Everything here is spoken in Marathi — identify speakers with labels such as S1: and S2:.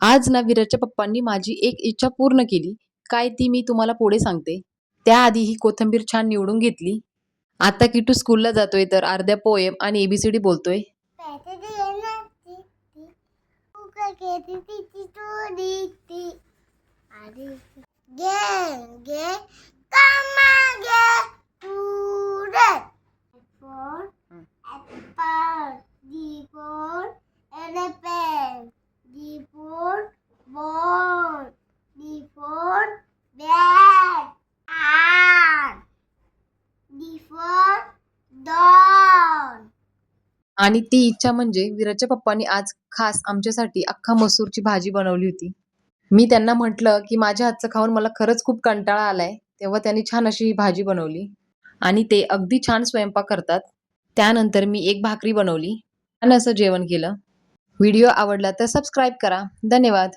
S1: आज ना विराजच्या पप्पांनी माझी एक इच्छा पूर्ण केली. काय ती मी तुम्हाला पुढे सांगते. त्याआधी ही कोथिंबीर छान निवडून घेतली. आता किटू स्कूलला जातोय तर अर्ध्या पोएम आणि एबीसीडी बोलतोय.
S2: Elephant. D for ball. D for bat. R. D for dog.
S1: आणि ती इच्छा म्हणजे विराजच्या पप्पांनी आज खास आमच्यासाठी अख्खा मसूरची भाजी बनवली होती. मी त्यांना म्हटलं की माझ्या हातचं खाऊन मला खरंच खूप कंटाळा आलाय. तेव्हा त्यांनी छान अशी ही भाजी बनवली आणि ते अगदी छान स्वयंपाक करतात. त्यानंतर मी एक भाकरी बनवली आणि असं जेवण केलं. व्हिडिओ आवडला तर सबस्क्राईब करा. धन्यवाद.